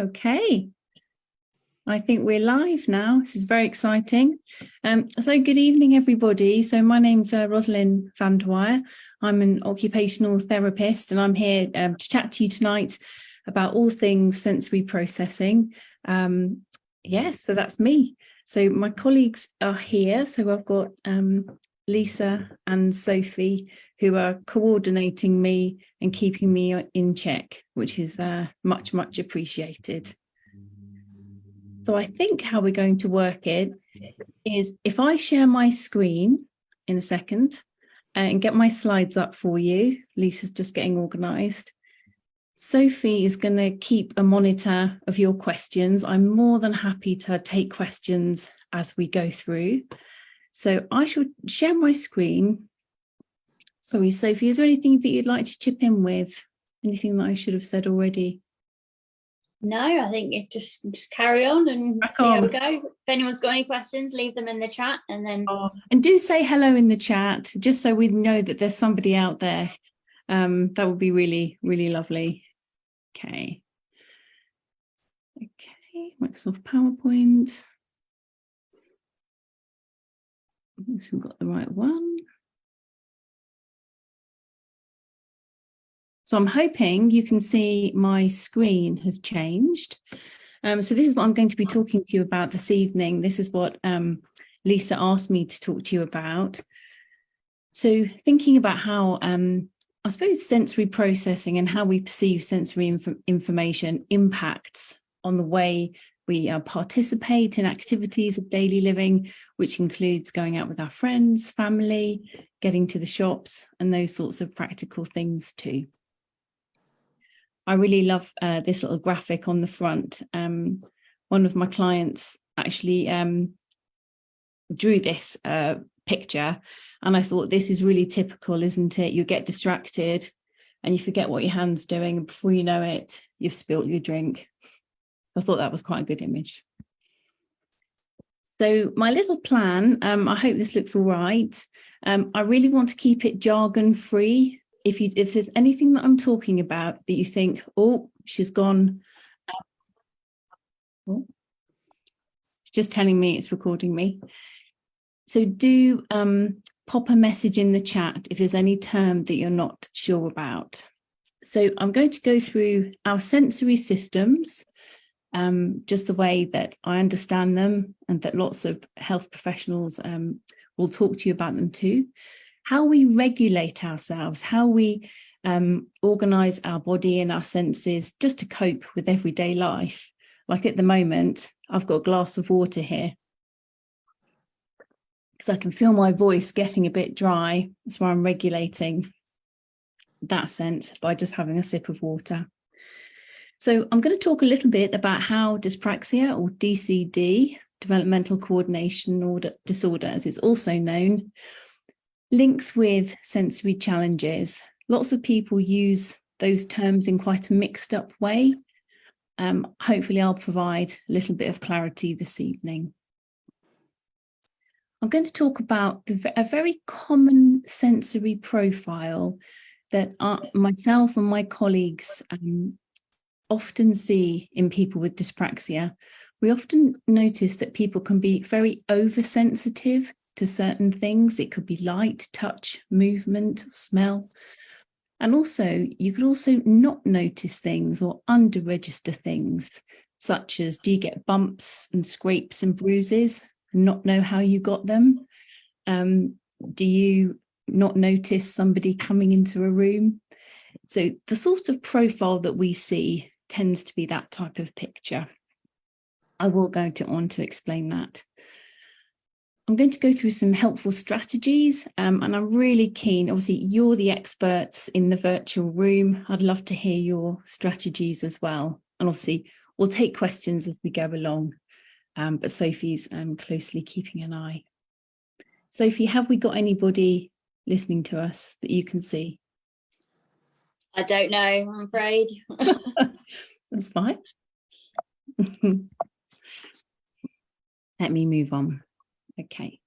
Okay, I think we're live now. This is very exciting. So good evening, everybody. So my name's Rosalind van der Weyer. I'm an occupational therapist, and I'm here to chat to you tonight about all things sensory processing. Yes, so that's me. So my colleagues are here. So I've got Lisa and Sophie, who are coordinating me and keeping me in check, which is much, much appreciated. So I think how we're going to work it is if I share my screen in a second and get my slides up for you. Lisa's just getting organised. Sophie is going to keep a monitor of your questions. I'm more than happy to take questions as we go through. So I shall share my screen. Sorry, Sophie, is there anything that you'd like to chip in with? Anything that I should have said already? No, I think it just carry on and see how we go. If anyone's got any questions, leave them in the chat and then... and do say hello in the chat, just so we know that there's somebody out there. That would be really, really lovely. Okay. Okay, Microsoft PowerPoint. I guess we've got the right one. So I'm hoping you can see my screen has changed. So this is what I'm going to be talking to you about this evening. This is what Lisa asked me to talk to you about. So thinking about how, I suppose, sensory processing and how we perceive sensory information impacts on the way we participate in activities of daily living, which includes going out with our friends, family, getting to the shops, and those sorts of practical things too. I really love this little graphic on the front. One of my clients actually drew this picture, and I thought, this is really typical, isn't it? You get distracted and you forget what your hand's doing, and before you know it, you've spilt your drink. So I thought that was quite a good image. So my little plan, I hope this looks all right. I really want to keep it jargon free. If there's anything that I'm talking about that you think, oh, she's gone. Oh, it's just telling me it's recording me. So do pop a message in the chat if there's any term that you're not sure about. So I'm going to go through our sensory systems, just the way that I understand them and that lots of health professionals will talk to you about them too. How we regulate ourselves, how we organise our body and our senses just to cope with everyday life. Like at the moment, I've got a glass of water here because I can feel my voice getting a bit dry. That's why I'm regulating that sense by just having a sip of water. So I'm going to talk a little bit about how dyspraxia, or DCD, developmental coordination disorder, as it's also known, links with sensory challenges. Lots of people use those terms in quite a mixed up way. Hopefully I'll provide a little bit of clarity this evening. I'm going to talk about a very common sensory profile that myself and my colleagues often see in people with dyspraxia. We often notice that people can be very oversensitive to certain things. It could be light, touch, movement, smell. And also, you could also not notice things or under-register things, such as, do you get bumps and scrapes and bruises and not know how you got them? Do you not notice somebody coming into a room? So the sort of profile that we see tends to be that type of picture. I will go on to explain that. I'm going to go through some helpful strategies, and I'm really keen, obviously you're the experts in the virtual room. I'd love to hear your strategies as well. And obviously we'll take questions as we go along, but Sophie's closely keeping an eye. Sophie, have we got anybody listening to us that you can see? I don't know, I'm afraid. That's fine. Let me move on. Okay,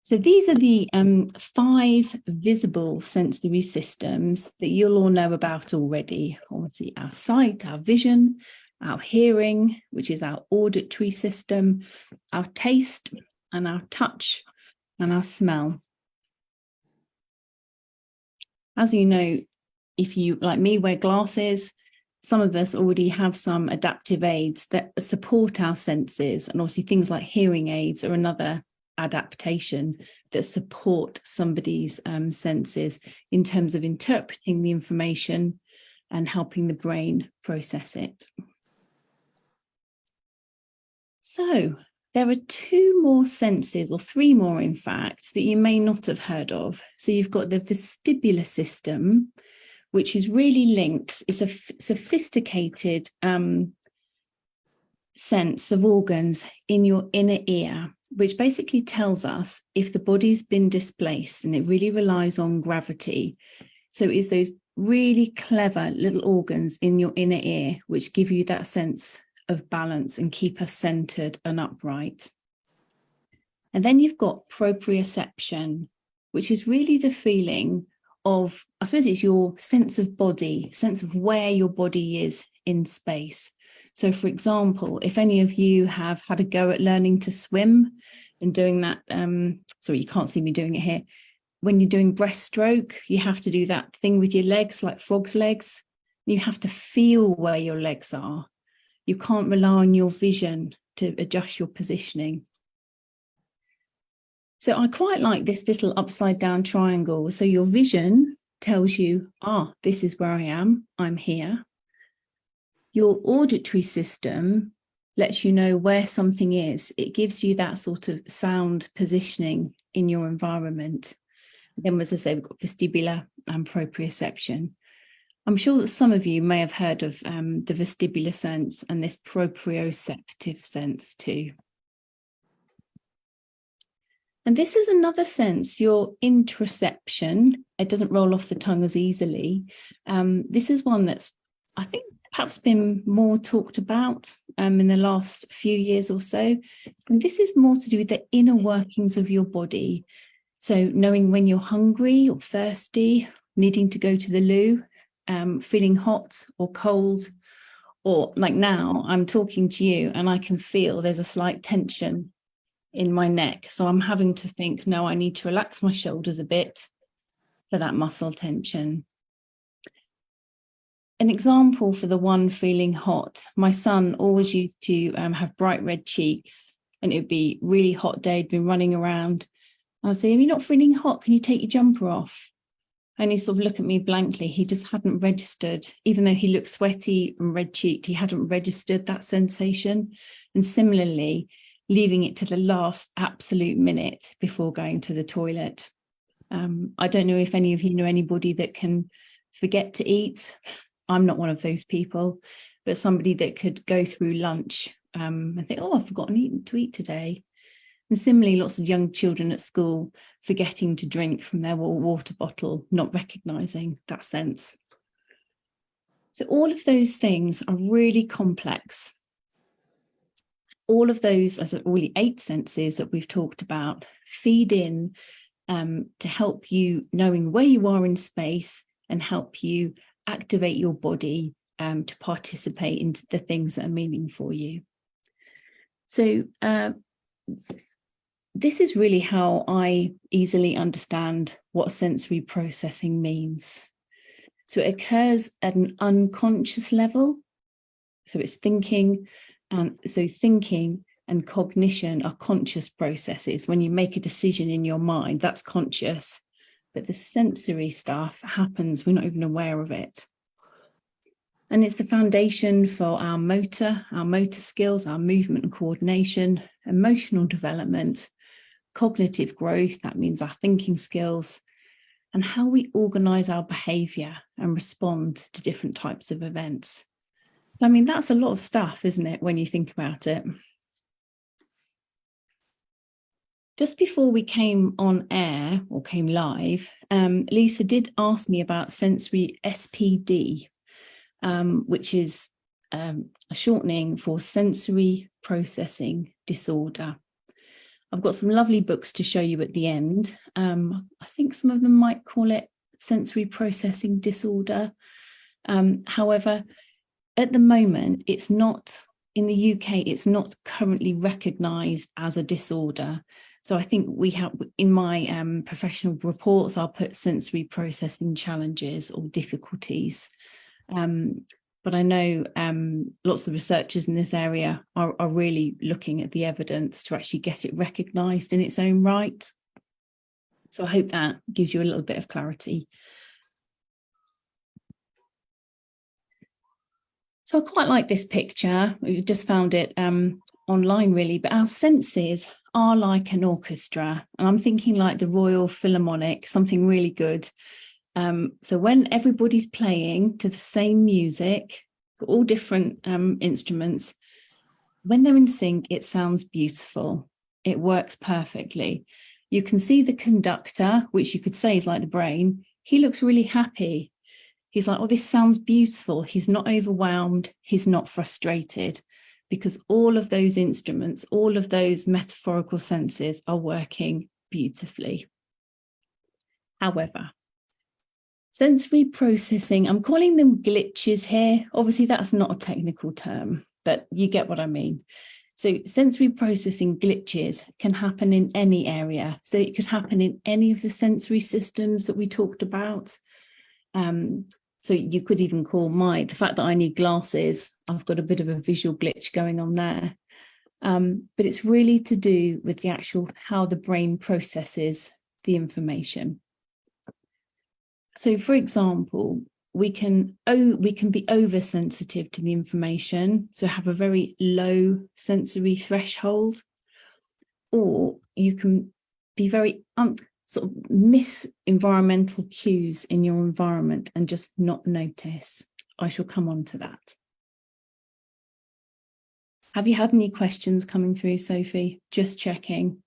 so these are the 5 visible sensory systems that you'll all know about already. Obviously, our sight, our vision, our hearing, which is our auditory system, our taste, and our touch, and our smell. As you know, if you, like me, wear glasses, some of us already have some adaptive aids that support our senses, and obviously things like hearing aids are another adaptation that support somebody's senses in terms of interpreting the information and helping the brain process it. So there are two more senses, or three more in fact, that you may not have heard of. So you've got the vestibular system, which is really linked. It's a sophisticated sense of organs in your inner ear, which basically tells us if the body's been displaced, and it really relies on gravity. So it's those really clever little organs in your inner ear which give you that sense of balance and keep us centered and upright. And then you've got proprioception, which is really the feeling of, I suppose it's your sense of body, sense of where your body is in space. So for example, if any of you have had a go at learning to swim and doing that, sorry, you can't see me doing it here. When you're doing breaststroke, you have to do that thing with your legs, like frog's legs. You have to feel where your legs are. You can't rely on your vision to adjust your positioning. So I quite like this little upside down triangle. So your vision tells you, this is where I am, I'm here. Your auditory system lets you know where something is. It gives you that sort of sound positioning in your environment. Then, as I say, we've got vestibular and proprioception. I'm sure that some of you may have heard of the vestibular sense and this proprioceptive sense too. And this is another sense, your interoception. It doesn't roll off the tongue as easily. This is one that's, I think, perhaps been more talked about in the last few years or so. And this is more to do with the inner workings of your body. So knowing when you're hungry or thirsty, needing to go to the loo, feeling hot or cold, or like now I'm talking to you and I can feel there's a slight tension in my neck. So I'm having to think, no, I need to relax my shoulders a bit for that muscle tension. An example for the one feeling hot, my son always used to have bright red cheeks, and it would be a really hot day, he'd been running around. I'd say, are you not feeling hot? Can you take your jumper off? And he sort of looked at me blankly. He just hadn't registered, even though he looked sweaty and red-cheeked, he hadn't registered that sensation. And similarly, leaving it to the last absolute minute before going to the toilet. I don't know if any of you know anybody that can forget to eat. I'm not one of those people, but somebody that could go through lunch and think, I've forgotten to eat today. And similarly, lots of young children at school forgetting to drink from their water bottle, not recognising that sense. So all of those things are really complex. All of those, as all the 8 senses that we've talked about, feed in to help you knowing where you are in space and help you activate your body to participate in the things that are meaningful for you. So this is really how I easily understand what sensory processing means. So it occurs at an unconscious level. So it's thinking. So thinking and cognition are conscious processes. When you make a decision in your mind, that's conscious. But the sensory stuff happens, we're not even aware of it. And it's the foundation for our motor skills, our movement and coordination, emotional development, cognitive growth, that means our thinking skills, and how we organise our behaviour and respond to different types of events. I mean, that's a lot of stuff, isn't it, when you think about it? Just before we came on air or came live, Lisa did ask me about sensory SPD, which is a shortening for sensory processing disorder. I've got some lovely books to show you at the end. I think some of them might call it sensory processing disorder. However, at the moment, it's not, in the UK, it's not currently recognised as a disorder. So I think we have, in my professional reports, I'll put sensory processing challenges or difficulties. But I know lots of the researchers in this area are really looking at the evidence to actually get it recognised in its own right. So I hope that gives you a little bit of clarity. So I quite like this picture. We just found it online really, but our senses are like an orchestra. And I'm thinking like the Royal Philharmonic, something really good. So when everybody's playing to the same music, all different instruments, when they're in sync, it sounds beautiful. It works perfectly. You can see the conductor, which you could say is like the brain. He looks really happy. He's like, oh, this sounds beautiful. He's not overwhelmed. He's not frustrated, because all of those instruments, all of those metaphorical senses are working beautifully. However, sensory processing, I'm calling them glitches here. Obviously, that's not a technical term, but you get what I mean. So sensory processing glitches can happen in any area. So it could happen in any of the sensory systems that we talked about. So you could even call the fact that I need glasses, I've got a bit of a visual glitch going on there. But it's really to do with the actual how the brain processes the information. So for example, we can be oversensitive to the information, so have a very low sensory threshold, or you can be very sort of miss environmental cues in your environment and just not notice. I shall come on to that. Have you had any questions coming through, Sophie? Just checking.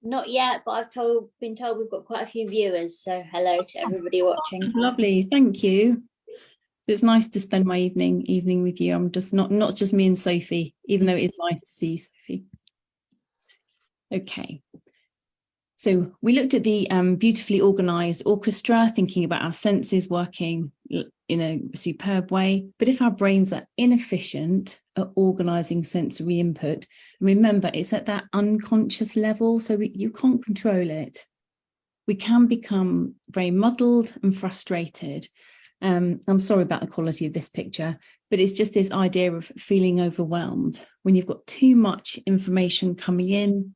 Not yet, but I've been told we've got quite a few viewers, so hello to everybody watching. Lovely, thank you. So it's nice to spend my evening with you. I'm just not just me and Sophie, even though it's nice to see you, Sophie. Okay. So we looked at the beautifully organised orchestra, thinking about our senses working in a superb way. But if our brains are inefficient at organising sensory input, remember, it's at that unconscious level, so you can't control it. We can become very muddled and frustrated. I'm sorry about the quality of this picture, but it's just this idea of feeling overwhelmed. When you've got too much information coming in,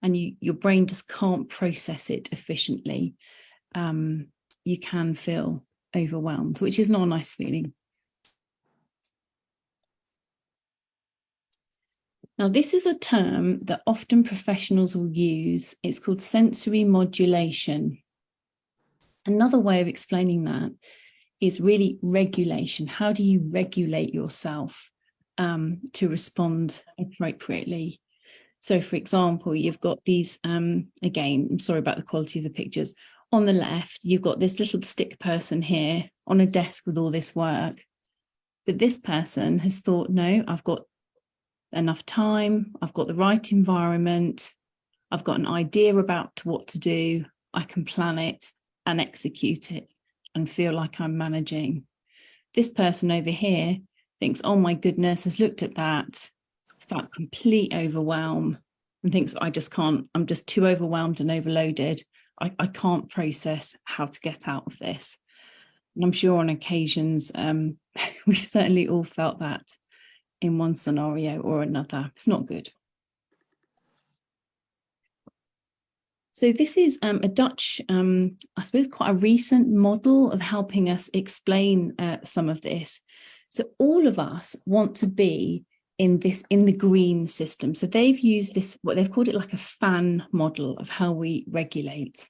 and your brain just can't process it efficiently, you can feel overwhelmed, which is not a nice feeling. Now, this is a term that often professionals will use. It's called sensory modulation. Another way of explaining that is really regulation. How do you regulate yourself to respond appropriately? So, for example, you've got these, again, I'm sorry about the quality of the pictures. On the left, you've got this little stick person here on a desk with all this work. But this person has thought, no, I've got enough time. I've got the right environment. I've got an idea about what to do. I can plan it and execute it and feel like I'm managing. This person over here thinks, oh my goodness, has looked at that. It's that complete overwhelm and thinks, I just can't, I'm just too overwhelmed and overloaded. I can't process how to get out of this. And I'm sure on occasions, we've certainly all felt that in one scenario or another. It's not good. So this is a Dutch, I suppose, quite a recent model of helping us explain some of this. So all of us want to be in the green system. So they've used this, what they've called it like a fan model of how we regulate.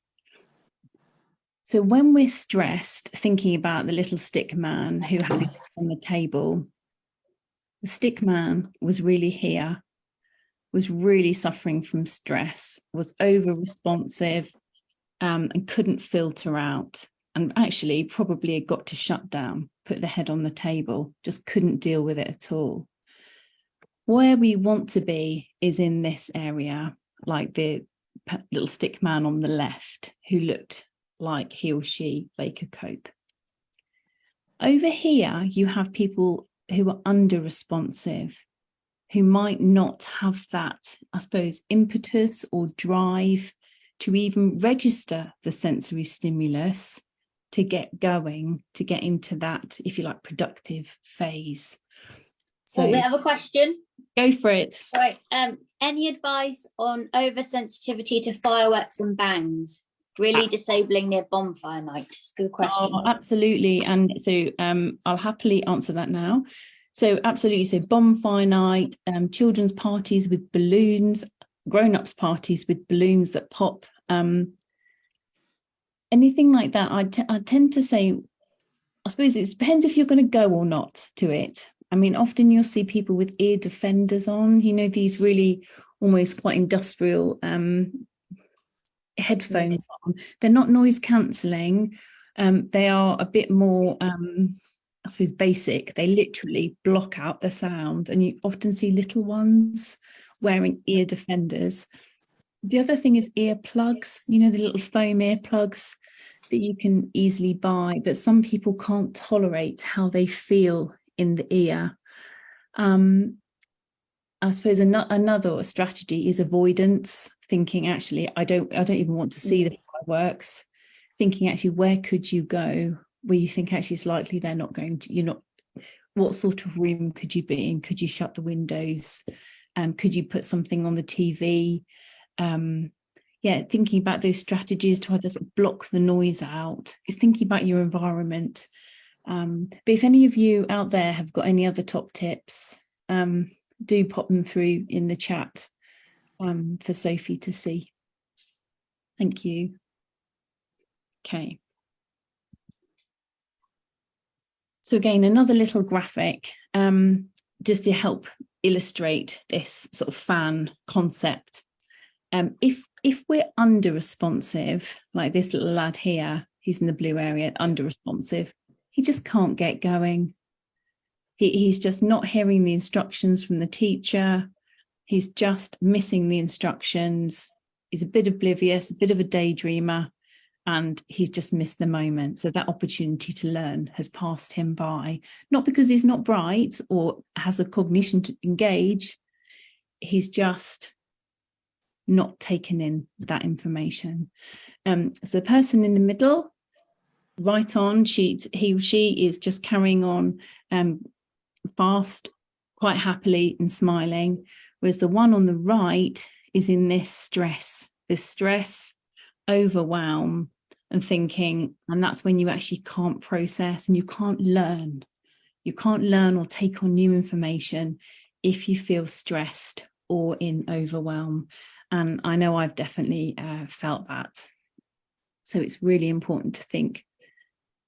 So when we're stressed, thinking about the little stick man who had it on the table, the stick man was really here, was really suffering from stress, was over responsive and couldn't filter out. And actually probably had got to shut down, put the head on the table, just couldn't deal with it at all. Where we want to be is in this area, like the little stick man on the left, who looked like he or she, they could cope. Over here, you have people who are under responsive, who might not have that, I suppose, impetus or drive to even register the sensory stimulus to get going, to get into that, if you like, productive phase. So we have a question. Go for it. Right. Any advice on oversensitivity to fireworks and bangs? Really disabling near bonfire night? It's a good question. Oh, absolutely. And so I'll happily answer that now. So absolutely. So bonfire night, children's parties with balloons, grown-ups parties with balloons that pop, anything like that. I tend to say, I suppose it depends if you're going to go or not to it. I mean, often you'll see people with ear defenders on, you know, these really almost quite industrial headphones on. They're not noise cancelling. They are a bit more, I suppose, basic. They literally block out the sound, and you often see little ones wearing ear defenders. The other thing is earplugs, you know, the little foam earplugs that you can easily buy, but some people can't tolerate how they feel in the ear. I suppose another strategy is avoidance, thinking actually I don't even want to see the fireworks, thinking actually where could you go where you think actually it's likely they're not going to, what sort of room could you be in? Could you shut the windows? Could you put something on the TV? Thinking about those strategies to either sort of block the noise out, is thinking about your environment. But if any of you out there have got any other top tips, do pop them through in the chat for Sophie to see. Thank you. Okay. So again, another little graphic just to help illustrate this sort of fan concept. If we're under responsive, like this little lad here, he's in the blue area, under responsive, he just can't get going. He's just not hearing the instructions from the teacher. He's just missing the instructions. He's a bit oblivious, a bit of a daydreamer, and he's just missed the moment. So that opportunity to learn has passed him by, not because he's not bright or has a cognition to engage. He's just not taken in that information. So the person in the middle, right on, he or she is just carrying on fast, quite happily and smiling, whereas the one on the right is in this stress, overwhelm and thinking, and that's when you actually can't process and you can't learn or take on new information if you feel stressed or in overwhelm. And I know I've definitely felt that. So it's really important to think,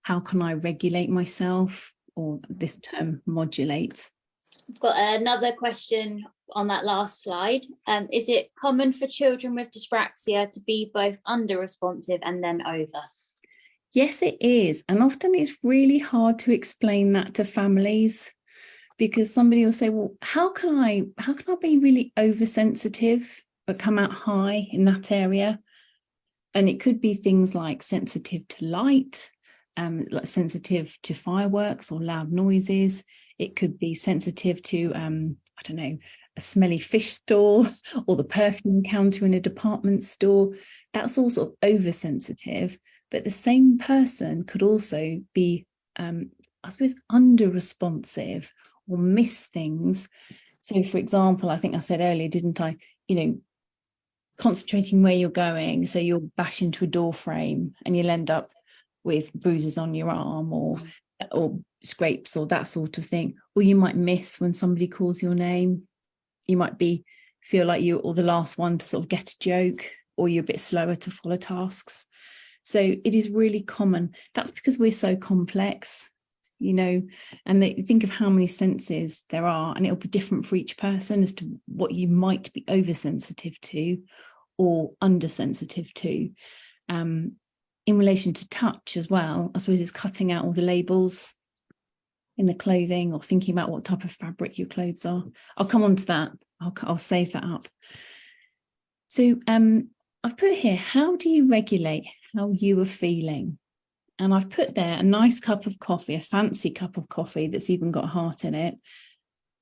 how can I regulate myself, or this term modulate? I've got another question on that last slide. Is it common for children with dyspraxia to be both under responsive and then over? Yes, it is. And often it's really hard to explain that to families, because somebody will say, well, how can I be really oversensitive but come out high in that area? And it could be things like sensitive to light, like sensitive to fireworks or loud noises. It could be sensitive to, I don't know, a smelly fish stall or the perfume counter in a department store. That's all sort of oversensitive. But the same person could also be, I suppose, under responsive or miss things. So, for example, I think I said earlier, didn't I, concentrating where you're going. So you'll bash into a door frame and you'll end up with bruises on your arm or scrapes or that sort of thing. Or you might miss when somebody calls your name. You might feel like you're the last one to sort of get a joke, or you're a bit slower to follow tasks. So it is really common. That's because we're so complex, and think of how many senses there are, and it'll be different for each person as to what you might be oversensitive to or undersensitive to. In relation to touch as well, I suppose it's cutting out all the labels in the clothing, or thinking about what type of fabric your clothes are. I'll come on to that. I'll save that up. So I've put here, how do you regulate how you are feeling? and I've put there a nice cup of coffee, a fancy cup of coffee that's even got heart in it,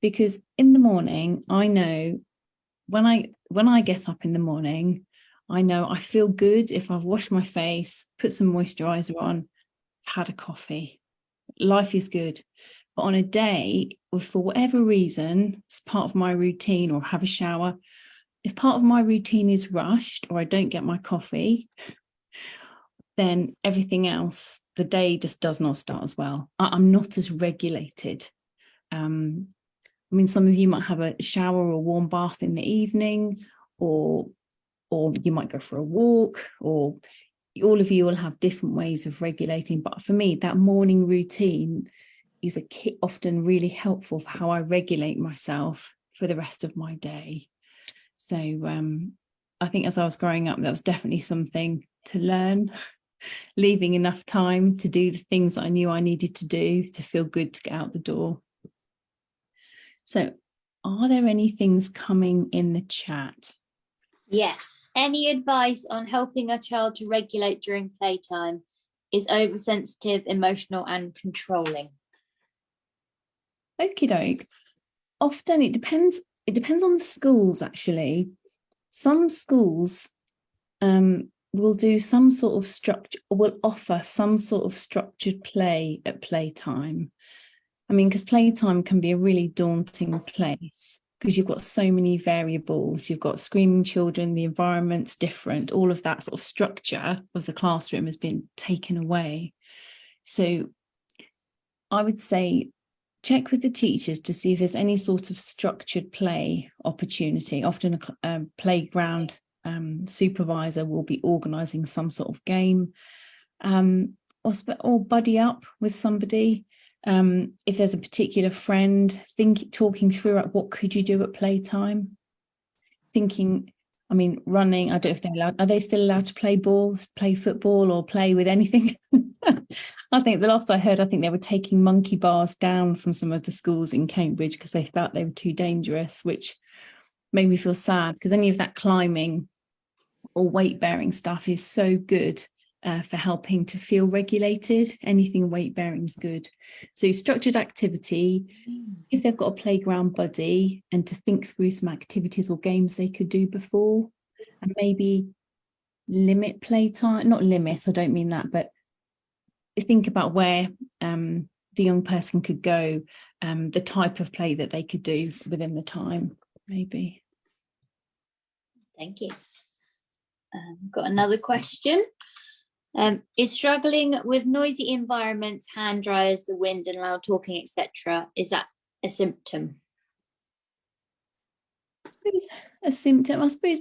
because in the morning, I know when I get up in the morning, I know I feel good if I've washed my face, put some moisturizer on, had a coffee. Life is good. But on a day, if for whatever reason, it's part of my routine, or have a shower, if part of my routine is rushed or I don't get my coffee, then everything else, the day just does not start as well. I'm not as regulated. I mean, some of you might have a shower or a warm bath in the evening, or you might go for a walk, or all of you will have different ways of regulating. But for me, that morning routine is often really helpful for how I regulate myself for the rest of my day. So I think as I was growing up, that was definitely something to learn, leaving enough time to do the things I knew I needed to do to feel good to get out the door. So are there any things coming in the chat? Yes. Any advice on helping a child to regulate during playtime? Is oversensitive, emotional, and controlling? Okie doke. Often it depends on the schools, actually. Some schools will do some sort of structure, or will offer some sort of structured play at playtime. I mean, because playtime can be a really daunting place, because you've got so many variables. You've got screaming children, the environment's different, all of that sort of structure of the classroom has been taken away. So I would say check with the teachers to see if there's any sort of structured play opportunity. Often a playground supervisor will be organising some sort of game, or buddy up with somebody. If there's a particular friend, talking through what could you do at playtime. Thinking, I mean, running, I don't know if they're allowed, are they still allowed to play ball, play football, or play with anything? I think the last I heard, I think they were taking monkey bars down from some of the schools in Cambridge because they felt they were too dangerous, which made me feel sad, because any of that climbing or weight bearing stuff is so good for helping to feel regulated. Anything weight bearing is good. So structured activity, if they've got a playground buddy, and to think through some activities or games they could do before, and maybe limit playtime, not limit, I don't mean that, but think about where the young person could go, the type of play that they could do within the time, maybe. Thank you. Got another question. Is struggling with noisy environments, hand dryers, the wind and loud talking, etc., is that a symptom? I suppose a symptom, I suppose.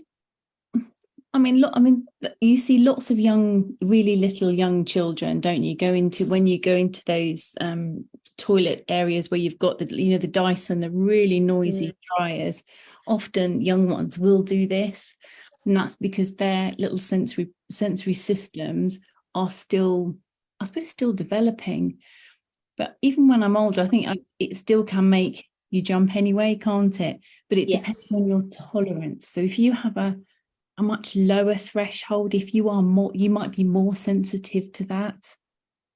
I mean, you see lots of really little young children, don't you? When you go into those toilet areas where you've got the Dyson, the really noisy dryers. Often young ones will do this, and that's because their little sensory systems are still, I suppose, still developing. But even when I'm older, I think it still can make you jump anyway, can't it? But it depends on your tolerance. So if you have a much lower threshold, if you might be more sensitive to that,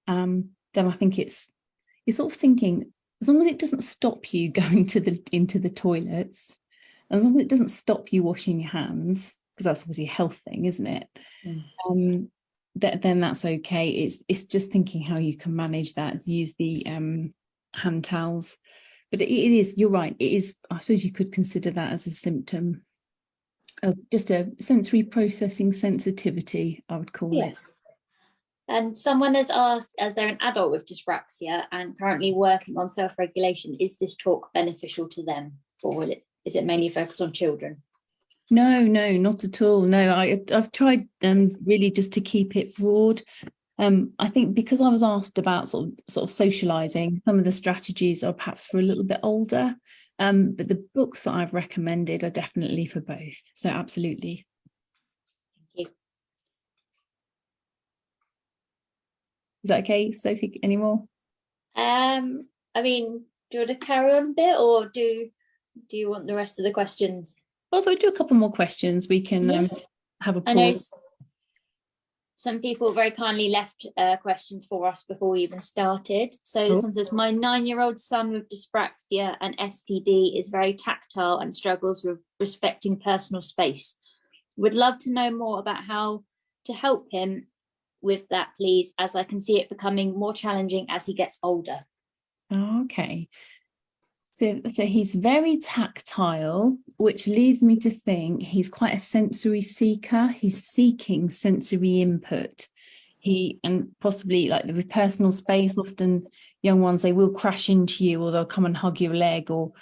then I think it's sort of thinking, as long as it doesn't stop you going into the toilets, as long as it doesn't stop you washing your hands, because that's obviously a health thing, isn't it? Then that's okay. It's just thinking how you can manage that. Use the hand towels. But it is, you're right, it is, I suppose you could consider that as a symptom of just a sensory processing sensitivity, I would call it. And someone has asked, as they're an adult with dyspraxia and currently working on self-regulation, is this talk beneficial to them, or is it mainly focused on children? No, not at all. No, I've tried really just to keep it broad. I think because I was asked about sort of socializing, some of the strategies are perhaps for a little bit older, but the books that I've recommended are definitely for both. So absolutely. Thank you. Is that okay, Sophie? Any more? I mean, do you want to carry on a bit, or do you want the rest of the questions? Also, do a couple more questions. We can have a pause. I know some people very kindly left questions for us before we even started. So this one says, my 9-year-old son with dyspraxia and SPD is very tactile and struggles with respecting personal space. Would love to know more about how to help him with that, please, as I can see it becoming more challenging as he gets older. Okay. So he's very tactile, which leads me to think he's quite a sensory seeker. He's seeking sensory input. And possibly like with personal space, often young ones, they will crash into you or they'll come and hug your leg, or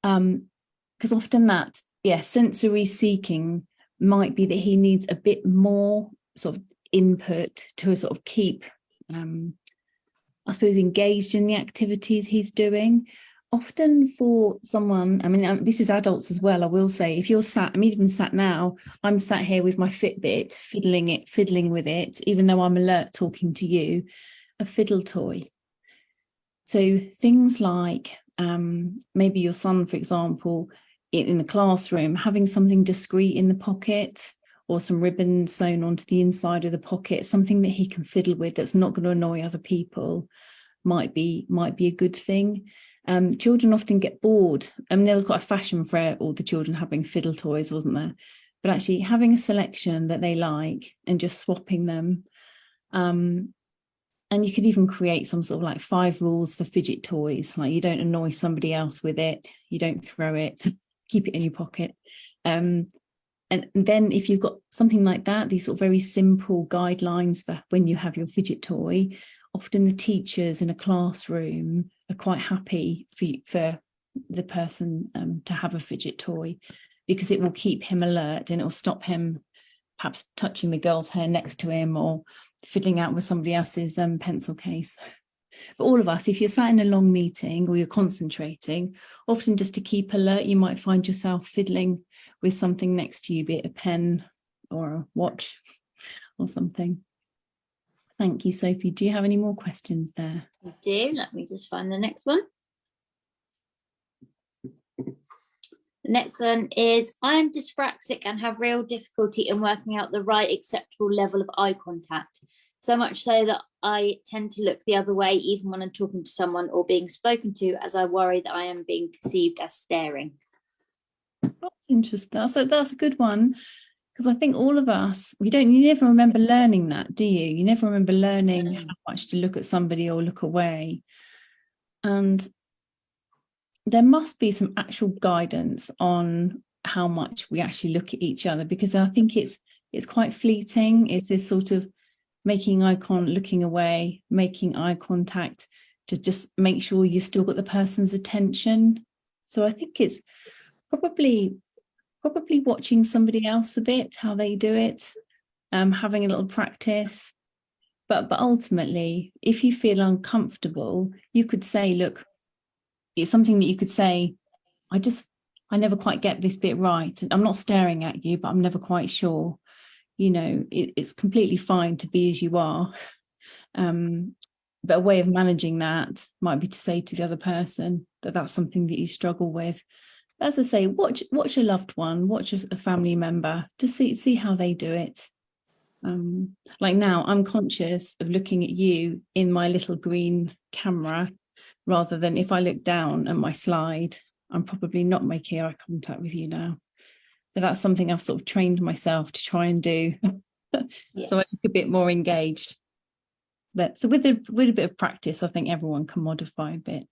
because often that, sensory seeking might be that he needs a bit more sort of input to sort of keep, I suppose, engaged in the activities he's doing. Often for someone, I mean, this is adults as well, I will say, if you're sat, I'm even sat now, I'm sat here with my Fitbit, fiddling with it, even though I'm alert talking to you, a fiddle toy. So things like maybe your son, for example, in the classroom, having something discreet in the pocket or some ribbon sewn onto the inside of the pocket, something that he can fiddle with that's not going to annoy other people might be a good thing. Children often get bored. There was quite a fashion for all the children having fiddle toys, wasn't there? But actually having a selection that they like and just swapping them. And you could even create some sort of like 5 rules for fidget toys, like you don't annoy somebody else with it, you don't throw it, keep it in your pocket. And then if you've got something like that, these sort of very simple guidelines for when you have your fidget toy, often the teachers in a classroom are quite happy for the person to have a fidget toy, because it will keep him alert and it will stop him perhaps touching the girl's hair next to him or fiddling out with somebody else's pencil case. But all of us, if you're sat in a long meeting or you're concentrating, often just to keep alert, you might find yourself fiddling with something next to you, be it a pen or a watch or something. Thank you, Sophie. Do you have any more questions there? I do. Let me just find the next one. The next one is, I am dyspraxic and have real difficulty in working out the right acceptable level of eye contact. So much so that I tend to look the other way, even when I'm talking to someone or being spoken to, as I worry that I am being perceived as staring. That's interesting. That's a good one, because I think all of us, you never remember learning that, do you? You never remember learning how much to look at somebody or look away. And there must be some actual guidance on how much we actually look at each other, because I think it's quite fleeting. It's this sort of looking away, making eye contact to just make sure you've still got the person's attention. So I think it's probably watching somebody else a bit, how they do it, having a little practice. But ultimately, if you feel uncomfortable, you could say, look, it's something that you could say, I never quite get this bit right. I'm not staring at you, but I'm never quite sure. It's completely fine to be as you are. But a way of managing that might be to say to the other person that that's something that you struggle with. As I say, watch a loved one, watch a family member, to see how they do it. Like now, I'm conscious of looking at you in my little green camera, rather than if I look down at my slide, I'm probably not making eye contact with you now. But that's something I've sort of trained myself to try and do, so I look a bit more engaged. But so with a bit of practice, I think everyone can modify a bit,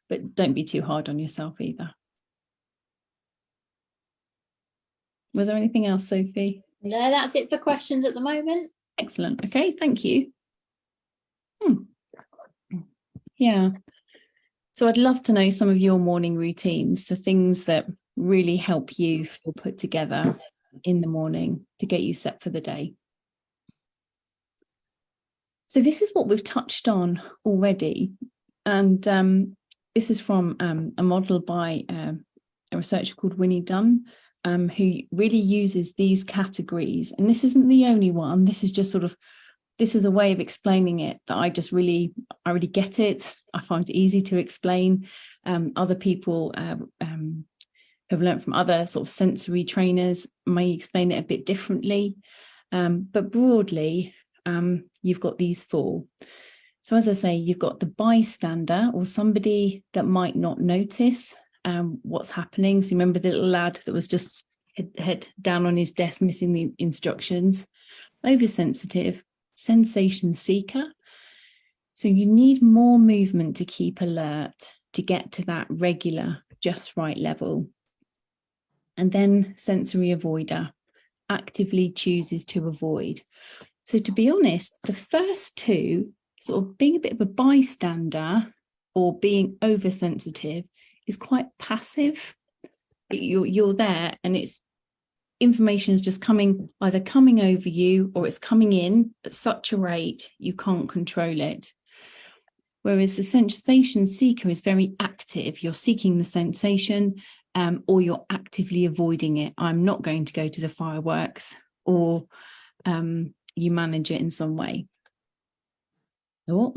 but don't be too hard on yourself either. Was there anything else, Sophie? No, that's it for questions at the moment. Excellent. Okay, thank you. Yeah. So I'd love to know some of your morning routines, the things that really help you feel put together in the morning to get you set for the day. So this is what we've touched on already. And this is from a model by a researcher called Winnie Dunn, who really uses these categories. And this isn't the only one. This is just this is a way of explaining it that I really get it. I find it easy to explain. Other people have learned from other sort of sensory trainers may explain it a bit differently. But broadly, you've got these four. So as I say, you've got the bystander, or somebody that might not notice what's happening. So remember the little lad that was just head down on his desk missing the instructions. Oversensitive, sensation seeker. So you need more movement to keep alert, to get to that regular, just right level. And then sensory avoider, actively chooses to avoid. So to be honest, the first two, sort of being a bit of a bystander or being oversensitive, is quite passive. You're there and it's information is just either coming over you or it's coming in at such a rate you can't control it. Whereas the sensation seeker is very active. You're seeking the sensation or you're actively avoiding it. I'm not going to go to the fireworks, or you manage it in some way. Oh,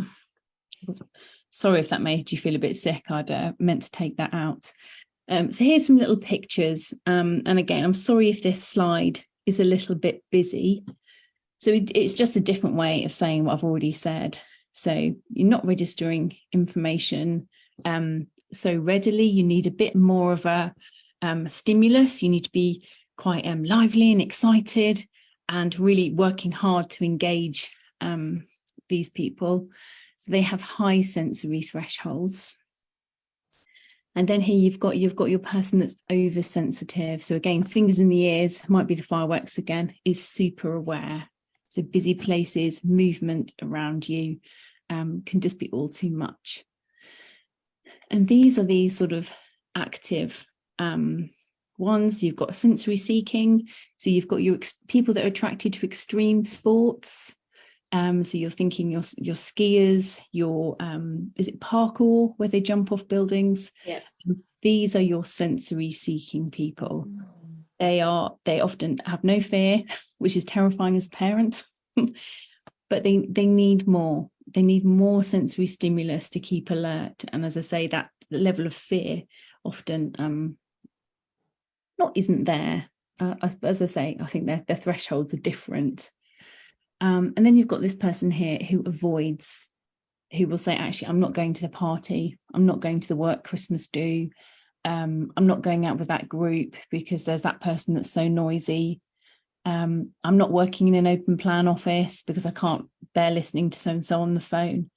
sorry if that made you feel a bit sick. I'd meant to take that out. So here's some little pictures. And again, I'm sorry if this slide is a little bit busy. So it's just a different way of saying what I've already said. So you're not registering information so readily. You need a bit more of a stimulus. You need to be quite lively and excited and really working hard to engage these people. So they have high sensory thresholds. And then here you've got your person that's oversensitive. So again, fingers in the ears, might be the fireworks again, is super aware. So busy places, movement around you can just be all too much. And these are these sort of active ones. You've got sensory seeking. So you've got your people that are attracted to extreme sports. So you're thinking your skiers, your is it parkour where they jump off buildings? Yes. These are your sensory seeking people. They often have no fear, which is terrifying as parents, but they need more. They need more sensory stimulus to keep alert. And as I say, that level of fear often isn't there. As I say, I think their thresholds are different. And then you've got this person here who avoids, who will say, actually, I'm not going to the party. I'm not going to the work Christmas do. I'm not going out with that group because there's that person that's so noisy. I'm not working in an open plan office because I can't bear listening to so-and-so on the phone.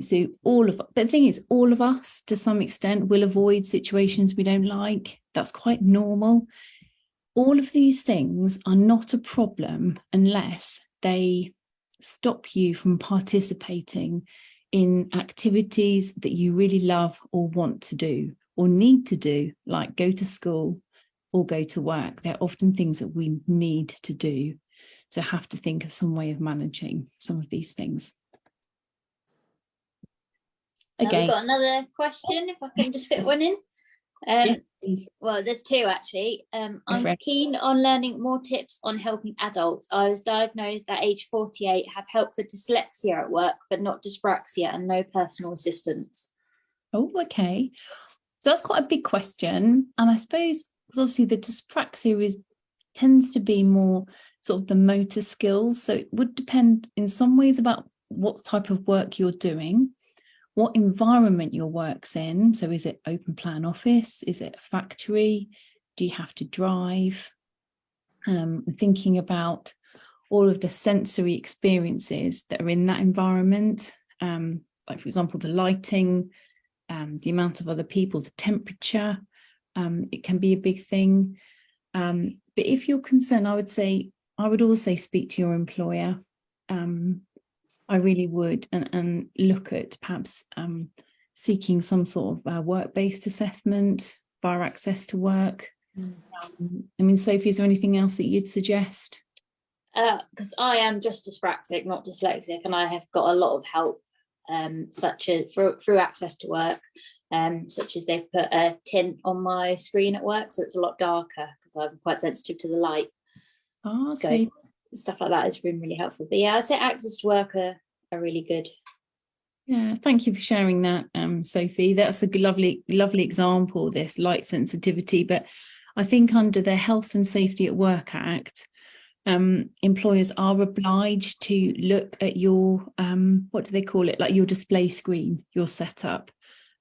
So but the thing is, all of us to some extent will avoid situations we don't like. That's quite normal. All of these things are not a problem unless they stop you from participating in activities that you really love or want to do or need to do, like go to school or go to work. They're often things that we need to do. So have to think of some way of managing some of these things. We've got another question, if I can just fit one in. Well, there's two actually. I'm keen on learning more tips on helping adults. I was diagnosed at age 48, have help for dyslexia at work, but not dyspraxia, and no personal assistance. Oh, okay. So that's quite a big question. And I suppose obviously the dyspraxia tends to be more sort of the motor skills. So it would depend in some ways about what type of work you're doing, what environment your work's in. So is it open plan office? Is it a factory? Do you have to drive? Thinking about all of the sensory experiences that are in that environment, like for example, the lighting, the amount of other people, the temperature, it can be a big thing. But if you're concerned, I would also speak to your employer. I really would, and look at perhaps seeking some sort of work-based assessment via Access to Work. Sophie, is there anything else that you'd suggest? Because I am just dyspraxic, not dyslexic, and I have got a lot of help, such as through Access to Work, such as they've put a tint on my screen at work, so it's a lot darker because I'm quite sensitive to the light. Oh, okay. So stuff like that has been really helpful. But yeah, I'd say Access to Work are really good. Yeah, thank you for sharing that, Sophie. That's a lovely example, this light sensitivity. But I think under the Health and Safety at Work Act, employers are obliged to look at your, what do they call it? Like your display screen, your setup.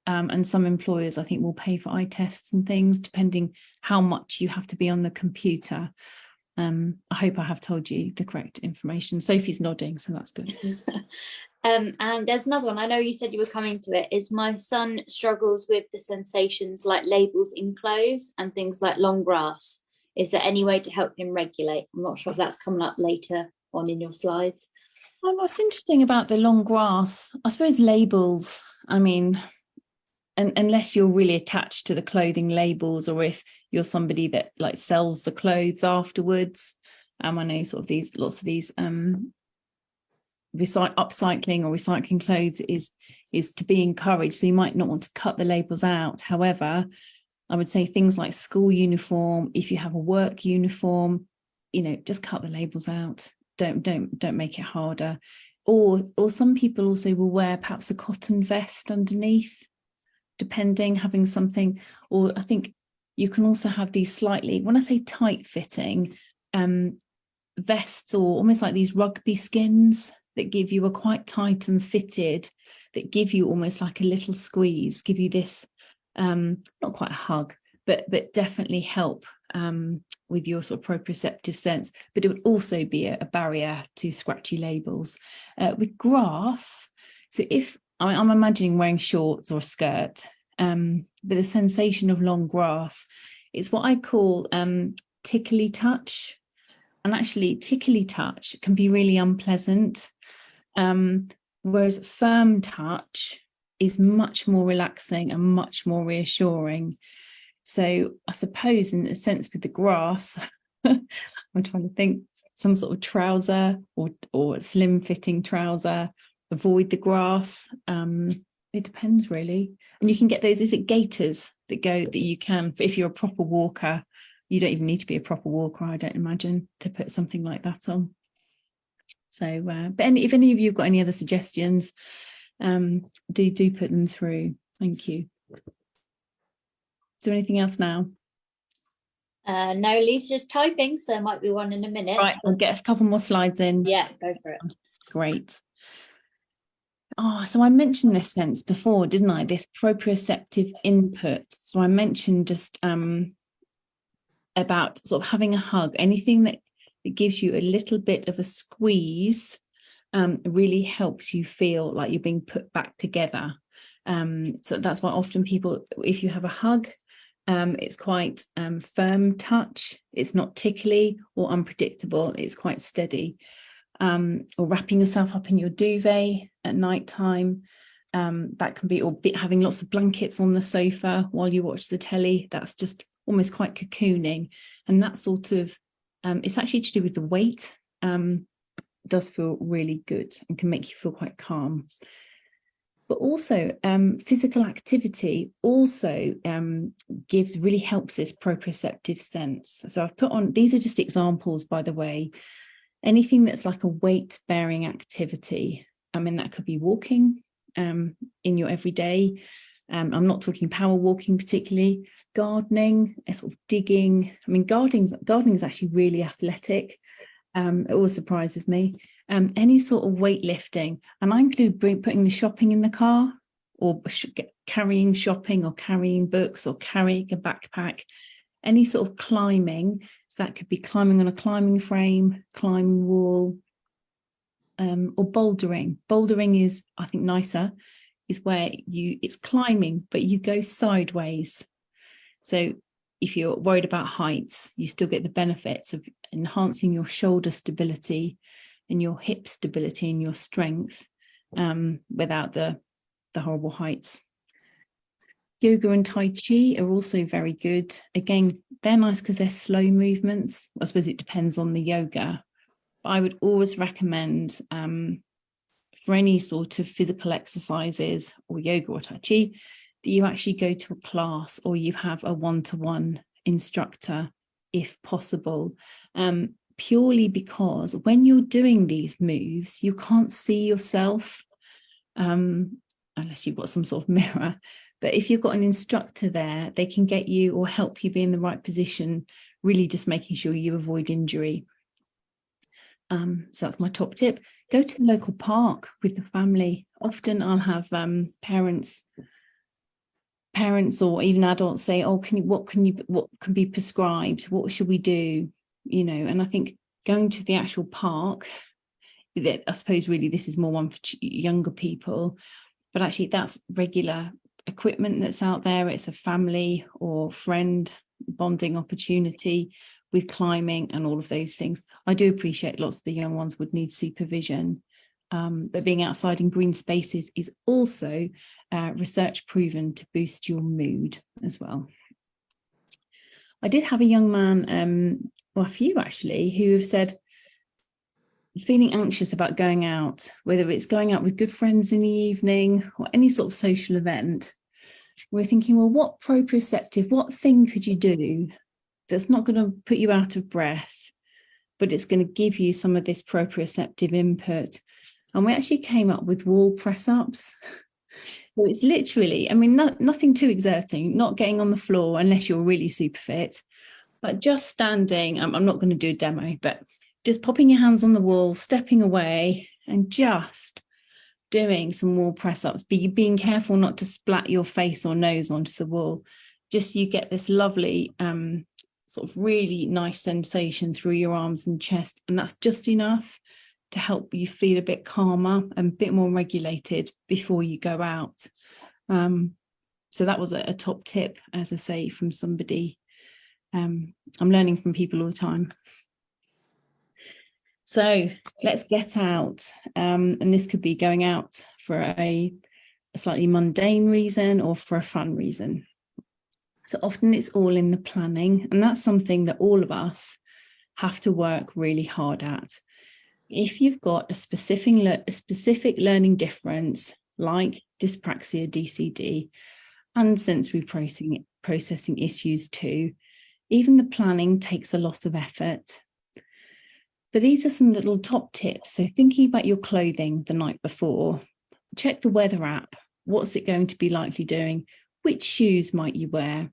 And some employers, I think, will pay for eye tests and things, depending how much you have to be on the computer. I hope I have told you the correct information. Sophie's nodding, so that's good. And there's another one. I know you said you were coming to it. Is my son struggles with the sensations like labels in clothes and things like long grass. Is there any way to help him regulate? I'm not sure if that's coming up later on in your slides. Well, what's interesting about the long grass, I suppose labels, I mean, unless you're really attached to the clothing labels, or if you're somebody that like sells the clothes afterwards. I know sort of these, lots of these upcycling or recycling clothes is to be encouraged. So you might not want to cut the labels out. However, I would say things like school uniform, if you have a work uniform, you know, just cut the labels out. Don't make it harder. Or some people also will wear perhaps a cotton vest underneath, depending, having something. Or I think you can also have these slightly, when I say tight fitting, vests, or almost like these rugby skins that give you a quite tight and fitted, that give you almost like a little squeeze, give you this, not quite a hug, but definitely help with your sort of proprioceptive sense. But it would also be a barrier to scratchy labels. With grass, so if I'm imagining wearing shorts or a skirt, but the sensation of long grass, it's what I call tickly touch. And actually, tickly touch can be really unpleasant, whereas firm touch is much more relaxing and much more reassuring. So I suppose in a sense with the grass, I'm trying to think, some sort of trouser or slim fitting trouser, avoid the grass. It depends really. And you can get those, is it gaiters that you can, if you're a proper walker. You don't even need to be a proper walker, I don't imagine, to put something like that on. So, but if any of you have got any other suggestions, do put them through. Thank you. Is there anything else now? No, Lisa's typing, so there might be one in a minute. Right, we'll get a couple more slides in. Yeah, go for it. Great. Oh, so I mentioned this sense before, didn't I? This proprioceptive input. So I mentioned just about sort of having a hug, anything that gives you a little bit of a squeeze, really helps you feel like you're being put back together. So that's why often people, if you have a hug, it's quite firm touch. It's not tickly or unpredictable. It's quite steady. Or wrapping yourself up in your duvet at night time. That can be, or having lots of blankets on the sofa while you watch the telly. That's just almost quite cocooning. And that sort of, it's actually to do with the weight. Does feel really good and can make you feel quite calm. But also physical activity also really helps this proprioceptive sense. So I've put on, these are just examples, by the way. Anything that's like a weight-bearing activity. I mean, that could be walking in your everyday. I'm not talking power walking particularly. Gardening, sort of digging. I mean, gardening is actually really athletic. It always surprises me. Any sort of weightlifting, and I include putting the shopping in the car, or carrying shopping, or carrying books, or carrying a backpack. Any sort of climbing, so that could be climbing on a climbing frame, climbing wall, or bouldering. Bouldering is, I think, nicer, is where it's climbing, but you go sideways. So if you're worried about heights, you still get the benefits of enhancing your shoulder stability and your hip stability and your strength, without the horrible heights. Yoga and Tai Chi are also very good. Again, they're nice because they're slow movements. I suppose it depends on the yoga. But I would always recommend for any sort of physical exercises or yoga or Tai Chi, that you actually go to a class or you have a one-to-one instructor if possible. Purely because when you're doing these moves, you can't see yourself unless you've got some sort of mirror. But if you've got an instructor there, they can get you or help you be in the right position, really just making sure you avoid injury. So that's my top tip. Go to the local park with the family. Often I'll have parents or even adults say, oh, what can be prescribed? What should we do? You know, and I think going to the actual park, that I suppose really this is more one for younger people, but actually that's regular equipment that's out there. It's a family or friend bonding opportunity with climbing and all of those things. I do appreciate lots of the young ones would need supervision, but being outside in green spaces is also research proven to boost your mood as well. I did have a young man, or a few actually, who have said feeling anxious about going out, whether it's going out with good friends in the evening or any sort of social event. We're thinking, well, what proprioceptive, what thing could you do that's not going to put you out of breath, but it's going to give you some of this proprioceptive input? And we actually came up with wall press-ups. So it's literally, I mean, nothing too exerting, not getting on the floor unless you're really super fit, but just standing. I'm not going to do a demo, but just popping your hands on the wall, stepping away and just doing some wall press-ups, being careful not to splat your face or nose onto the wall. Just you get this lovely sort of really nice sensation through your arms and chest, and that's just enough to help you feel a bit calmer and a bit more regulated before you go out. So that was a top tip, as I say, from somebody. I'm learning from people all the time. So let's get out. And this could be going out for a slightly mundane reason or for a fun reason. So often it's all in the planning, and that's something that all of us have to work really hard at. If you've got a specific learning difference like dyspraxia, DCD, and sensory processing issues too, even the planning takes a lot of effort. But these are some little top tips. So thinking about your clothing the night before, check the weather app. What's it going to be likely doing? Which shoes might you wear?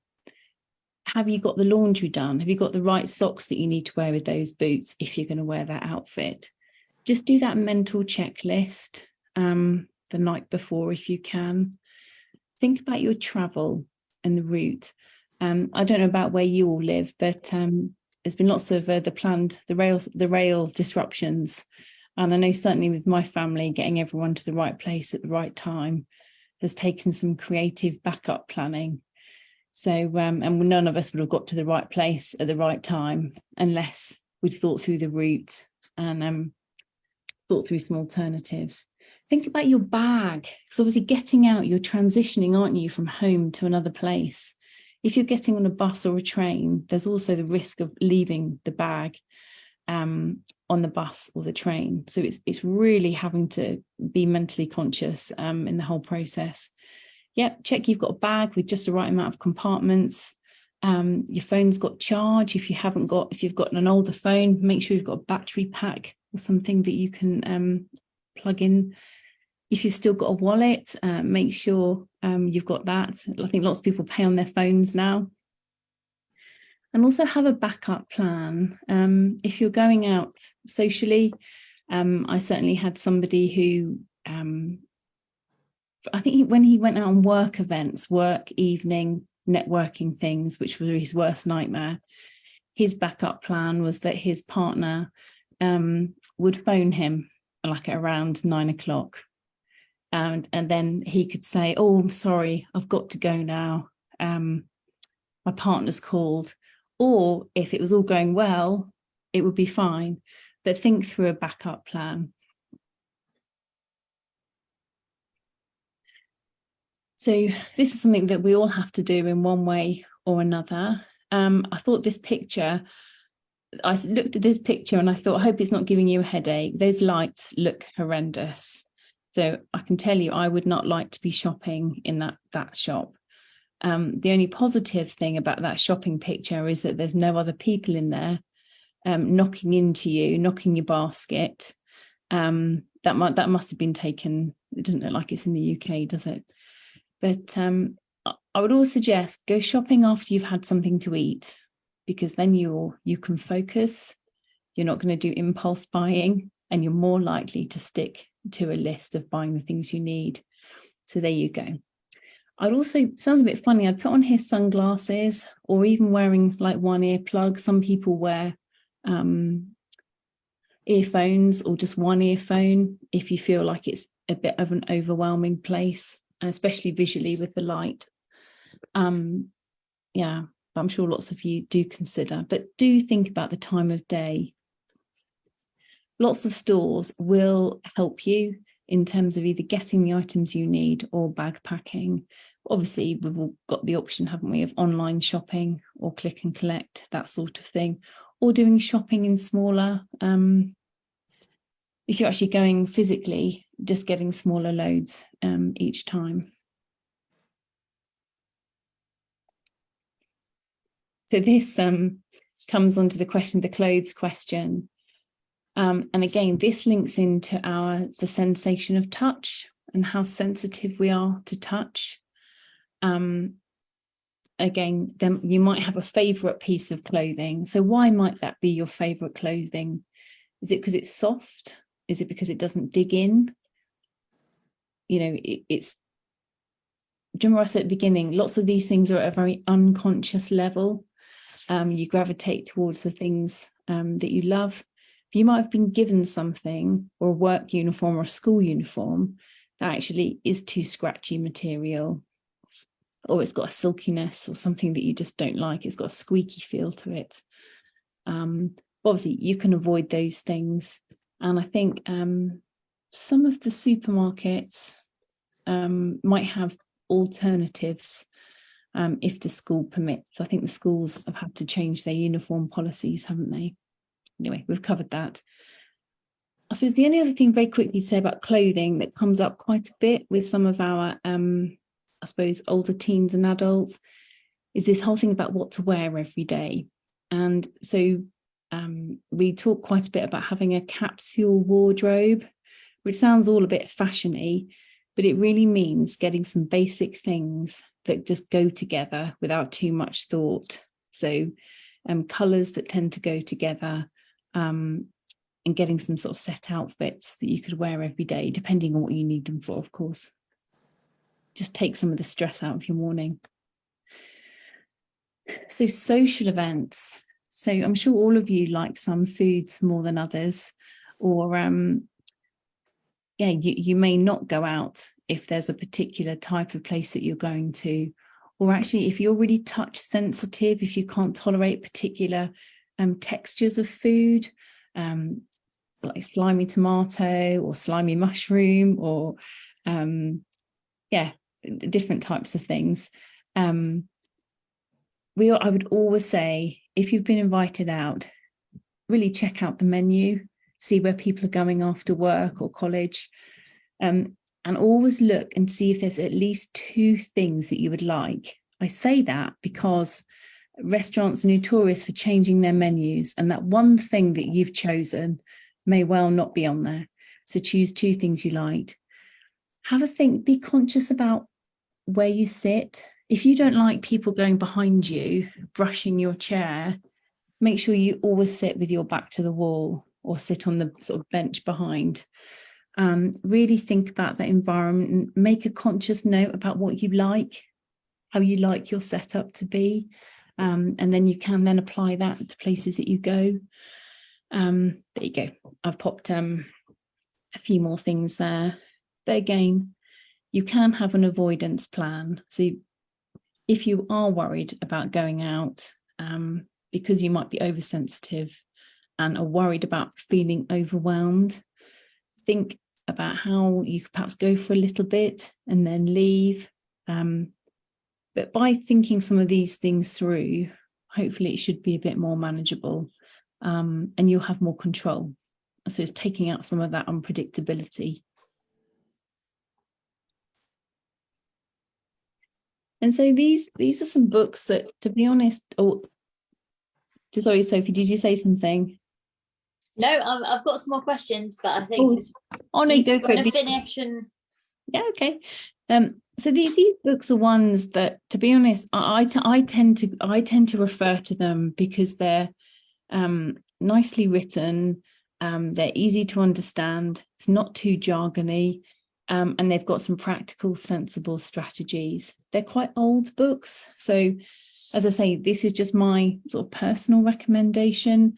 Have you got the laundry done? Have you got the right socks that you need to wear with those boots if you're going to wear that outfit? Just do that mental checklist the night before if you can. Think about your travel and the route. I don't know about where you all live, but there's been lots of the rail disruptions. And I know certainly with my family, getting everyone to the right place at the right time has taken some creative backup planning. So, and none of us would have got to the right place at the right time unless we'd thought through the route and thought through some alternatives. Think about your bag, because obviously getting out, you're transitioning, aren't you, from home to another place. If you're getting on a bus or a train, there's also the risk of leaving the bag on the bus or the train. So it's really having to be mentally conscious in the whole process. Yep, check you've got a bag with just the right amount of compartments. Your phone's got charge. If you've got an older phone, make sure you've got a battery pack or something that you can plug in. If you've still got a wallet, make sure you've got that. I think lots of people pay on their phones now. And also have a backup plan. If you're going out socially, I certainly had somebody who, I think when he went out on work events, work evening networking things, which was his worst nightmare, his backup plan was that his partner would phone him like at around 9 o'clock. And then he could say, oh, I'm sorry, I've got to go now. My partner's called. Or if it was all going well, it would be fine. But think through a backup plan. So this is something that we all have to do in one way or another. I thought this picture, I looked at this picture and I thought, I hope it's not giving you a headache. Those lights look horrendous. So I can tell you, I would not like to be shopping in that shop. The only positive thing about that shopping picture is that there's no other people in there knocking into you, knocking your basket. That must have been taken. It doesn't look like it's in the UK, does it? But I would always suggest go shopping after you've had something to eat, because then you can focus, you're not going to do impulse buying, and you're more likely to stick to a list of buying the things you need. So there you go. I'd also, sounds a bit funny, I'd put on here sunglasses, or even wearing like one ear plug. Some people wear earphones or just one earphone if you feel like it's a bit of an overwhelming place, and especially visually with the light. Yeah, but I'm sure lots of you do consider, but do think about the time of day. Lots of stores will help you in terms of either getting the items you need or bag packing. Obviously, we've all got the option, haven't we, of online shopping or click and collect, that sort of thing, or doing shopping in smaller. If you're actually going physically, just getting smaller loads each time. So this comes onto the question, the clothes question. And again, this links into the sensation of touch and how sensitive we are to touch. Again, then you might have a favorite piece of clothing. So why might that be your favorite clothing? Is it because it's soft? Is it because it doesn't dig in? You know, it's, do you remember I said at the beginning, lots of these things are at a very unconscious level. You gravitate towards the things that you love. You might have been given something, or a work uniform or a school uniform, that actually is too scratchy material, or it's got a silkiness or something that you just don't like. It's got a squeaky feel to it. Obviously, you can avoid those things. And I think some of the supermarkets might have alternatives if the school permits. I think the schools have had to change their uniform policies, haven't they? Anyway, we've covered that. I suppose the only other thing very quickly to say about clothing that comes up quite a bit with some of our, I suppose, older teens and adults is this whole thing about what to wear every day. And so we talk quite a bit about having a capsule wardrobe, which sounds all a bit fashiony, but it really means getting some basic things that just go together without too much thought. So colours that tend to go together, and getting some sort of set outfits that you could wear every day, depending on what you need them for, of course. Just take some of the stress out of your morning. So social events. So I'm sure all of you like some foods more than others, or yeah, you may not go out if there's a particular type of place that you're going to, or actually if you're really touch sensitive, if you can't tolerate particular textures of food, like slimy tomato or slimy mushroom, or yeah, different types of things. I would always say, if you've been invited out, really check out the menu, see where people are going after work or college, and always look and see if there's at least 2 things that you would like. I say that because restaurants are notorious for changing their menus, and that one thing that you've chosen may well not be on there. So choose 2 things you liked. Have a think, be conscious about where you sit. If you don't like people going behind you, brushing your chair, make sure you always sit with your back to the wall or sit on the sort of bench behind. Really think about that environment and make a conscious note about what you like, how you like your setup to be. And then you can then apply that to places that you go. There you go. I've popped a few more things there. But again, you can have an avoidance plan. So if you are worried about going out, because you might be oversensitive and are worried about feeling overwhelmed, think about how you could perhaps go for a little bit and then leave. But by thinking some of these things through, hopefully it should be a bit more manageable, and you'll have more control. So it's taking out some of that unpredictability. And so these are some books that, to be honest, sorry, Sophie, did you say something? No, I've got some more questions, but I think no, go for it. Finish and yeah, okay. So these books are ones that, to be honest, I tend to refer to them because they're nicely written. They're easy to understand. It's not too jargony. And they've got some practical, sensible strategies. They're quite old books. So, as I say, this is just my sort of personal recommendation,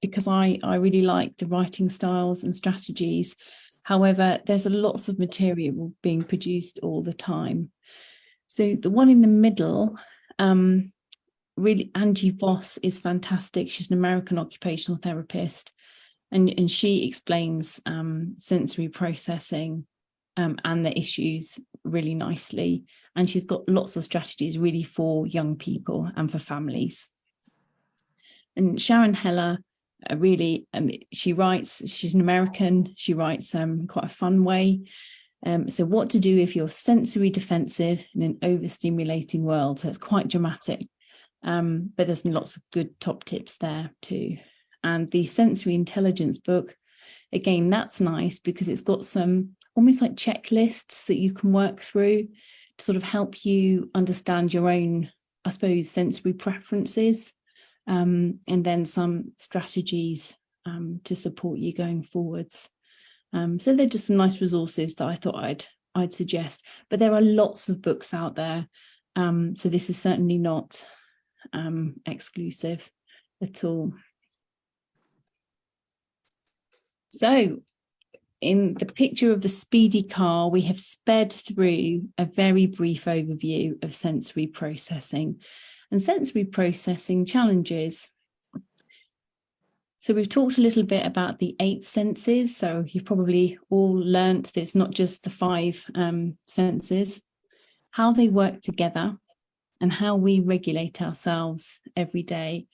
because I really like the writing styles and strategies. However, there's lots of material being produced all the time. So the one in the middle, really, Angie Voss is fantastic. She's an American occupational therapist. And she explains sensory processing and the issues really nicely. And she's got lots of strategies really for young people and for families. And Sharon Heller, really, she writes, she's an American, she writes quite a fun way. So what to do if you're sensory defensive in an overstimulating world. So it's quite dramatic, but there's been lots of good top tips there too. And the sensory intelligence book, again, that's nice because it's got some almost like checklists that you can work through to sort of help you understand your own, I suppose, sensory preferences, and then some strategies to support you going forwards. So they're just some nice resources that I thought I'd suggest. But there are lots of books out there, so this is certainly not exclusive at all. So in the picture of the speedy car, we have sped through a very brief overview of sensory processing and sensory processing challenges. So we've talked a little bit about the 8 senses. So you've probably all learnt that it's not just the 5 senses, how they work together and how we regulate ourselves every day.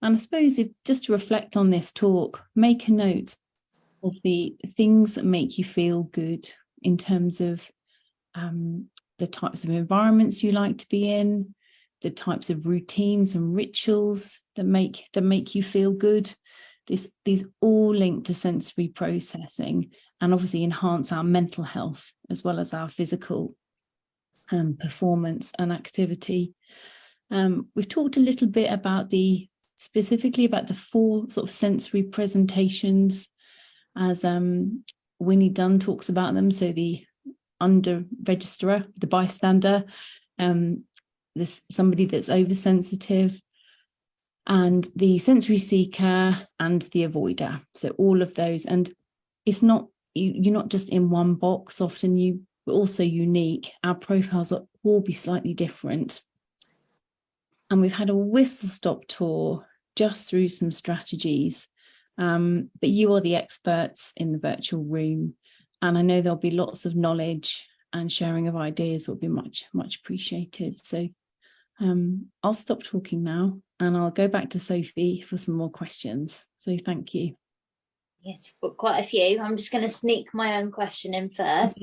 And I suppose just to reflect on this talk, make a note of the things that make you feel good in terms of the types of environments you like to be in, the types of routines and rituals that make you feel good. These all link to sensory processing and obviously enhance our mental health as well as our physical performance and activity. We've talked a little bit about specifically about the 4 sort of sensory presentations, as Winnie Dunn talks about them. So the under registerer, the bystander, somebody that's oversensitive, and the sensory seeker and the avoider. So all of those, and it's not, you're not just in one box. Often you're also unique. Our profiles will all be slightly different. And we've had a whistle-stop tour just through some strategies. But you are the experts in the virtual room, and I know there'll be lots of knowledge and sharing of ideas will be much, much appreciated. So I'll stop talking now and I'll go back to Sophie for some more questions. So thank you. Yes, we've got quite a few. I'm just going to sneak my own question in first.